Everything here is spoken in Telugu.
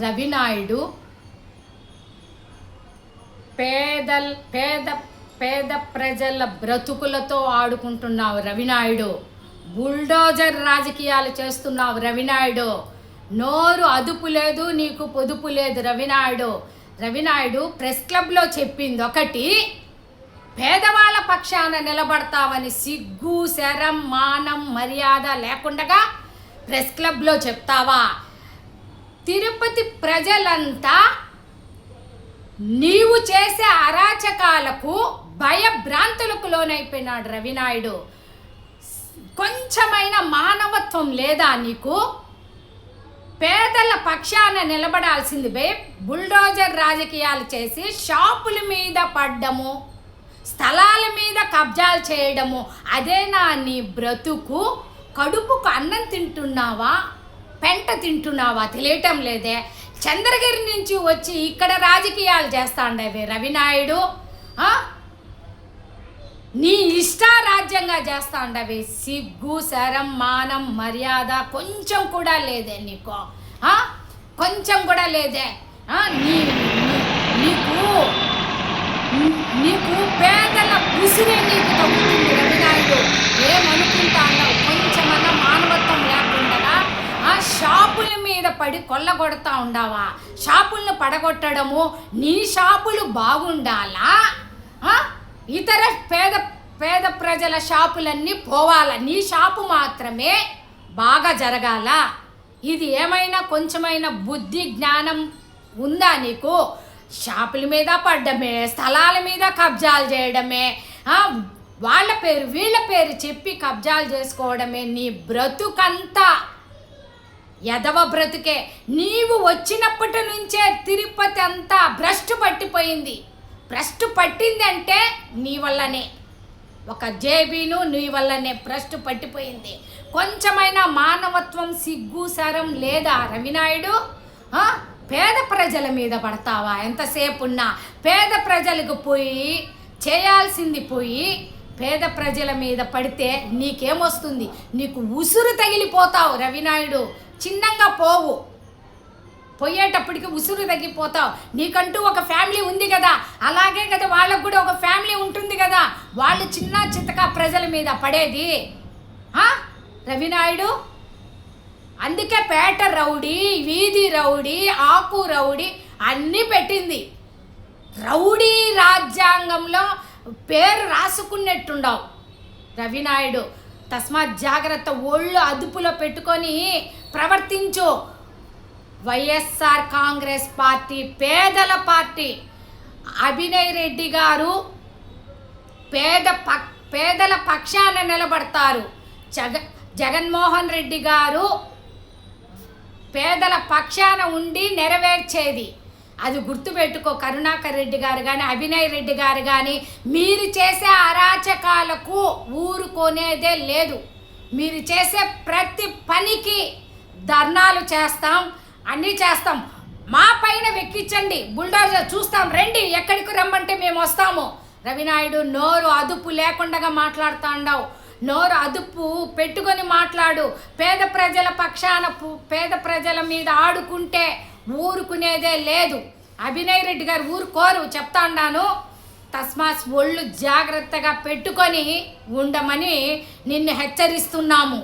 రవినాయుడు పేద పేద ప్రజల బ్రతుకులతో ఆడుకుంటున్నావు రవినాయుడు. బుల్డోజర్ రాజకీయాలు చేస్తున్నావు రవినాయుడు. నోరు అదుపు లేదు, నీకు పొదుపు లేదు రవినాయుడు ప్రెస్ క్లబ్లో చెప్పింది ఒకటి, పేదవాళ్ళ పక్షాన నిలబడతావని సిగ్గు శరం మానం మర్యాద లేకుండా ప్రెస్ క్లబ్లో చెప్తావా? తిరుపతి ప్రజలంతా నీవు చేసే అరాచకాలకు భయభ్రాంతులకు లోనైపోయినాడు రవినాయుడు. కొంచెమైన మానవత్వం లేదా నీకు? పేదల పక్షాన నిలబడాల్సింది బుల్డోజర్ రాజకీయాలు చేసి షాపుల మీద పడ్డము, స్థలాల మీద కబ్జాలు చేయడము అదేనా నీ బ్రతుకు? కడుపుకు అన్నం తింటున్నావా, పెంట తింటున్నావా తెలియటం లేదే. చంద్రగిరి నుంచి వచ్చి ఇక్కడ రాజకీయాలు చేస్తాండవి రవినాయుడు. నీ ఇష్టారాజ్యంగా చేస్తాండవి. సిగ్గు శరం మానం మర్యాద కొంచెం కూడా లేదే నీకు, కొంచెం కూడా లేదే. నీకు పేదల ఉసిరే నీకు తగ్గుతుంది రవినాయుడు. ఏమనుకుంటా అన్నావు? కొంచెమన్నా మానవత్వం లేకుండా షాపుల మీద పడి కొల్లగొడతా ఉండావా? షాపులను పడగొట్టడము, నీ షాపులు బాగుండాలా, ఇతర పేద ప్రజల షాపులన్నీ పోవాలా, నీ షాపు మాత్రమే బాగా జరగాల. ఇది ఏమైనా కొంచెమైనా బుద్ధి జ్ఞానం ఉందా నీకు? షాపుల మీద పడ్డమే, స్థలాల మీద కబ్జాలు చేయడమే, వాళ్ళ పేరు వీళ్ళ పేరు చెప్పి కబ్జాలు చేసుకోవడమే నీ బ్రతుకంతా. ఎదవ బ్రతుకే. నీవు వచ్చినప్పటి నుంచే తిరుపతి అంతా భ్రష్టు పట్టిపోయింది. భ్రష్టు పట్టింది అంటే నీ వల్లనే, ఒక జేబీను నీ వల్లనే భ్రష్టు పట్టిపోయింది. కొంచెమైనా మానవత్వం సిగ్గు సరం లేదా రవినాయుడు? పేద ప్రజల మీద పడతావా? ఎంతసేపు ఉన్నా పేద ప్రజలకు పోయి చేయాల్సింది పోయి పేద ప్రజల మీద పడితే నీకేమొస్తుంది? నీకు ఉసురు తగిలిపోతావు రవినాయుడు. చిన్నంగా పోవు, పోయేటప్పటికి ఉసురు తగ్గిపోతావు. నీకంటూ ఒక ఫ్యామిలీ ఉంది కదా, అలాగే కదా వాళ్ళకు కూడా ఒక ఫ్యామిలీ ఉంటుంది కదా. వాళ్ళు చిన్న చితక ప్రజల మీద పడేది రవినాయుడు. అందుకే పేట రౌడీ, వీధి రౌడీ, ఆకు రౌడీ అన్నీ పెట్టింది. రౌడీ రాజ్యాంగంలో పేరు రాసుకున్నట్టుండవు రవినాయుడు. తస్మాత్ జాగ్రత్త, ఒళ్ళు అదుపులో పెట్టుకొని ప్రవర్తించు. వైఎస్ఆర్ కాంగ్రెస్ పార్టీ పేదల పార్టీ. అభినయ్ రెడ్డి గారు పేదల పక్షాన నిలబడతారు. జగన్మోహన్ రెడ్డి గారు పేదల పక్షాన ఉండి నెరవేర్చేది. అది గుర్తుపెట్టుకో. కరుణాకర్ రెడ్డి గారు కానీ అభినయ్ రెడ్డి గారు కానీ మీరు చేసే అరాచకాలకు ఊరుకొనేదే లేదు. మీరు చేసే ప్రతి పనికి ధర్నాలు చేస్తాం, అన్నీ చేస్తాం. మా పైన వెక్కించండి, బుల్డోజర్ చూస్తాం, రండి, ఎక్కడికి రమ్మంటే మేము వస్తాము. రవినాయుడు నోరు అదుపు లేకుండా మాట్లాడుతూ ఉండవు. నోరు అదుపు పెట్టుకొని మాట్లాడు. పేద ప్రజల పక్షాన పేద ప్రజల మీద ఆడుకుంటే ఊరుకునేదే లేదు. అభినయ్ రెడ్డి గారు ఊరుకోరు, చెప్తా ఉన్నాను. తస్మాత్ ఒళ్ళు జాగ్రత్తగా పెట్టుకొని ఉండమని నిన్ను హెచ్చరిస్తున్నాము.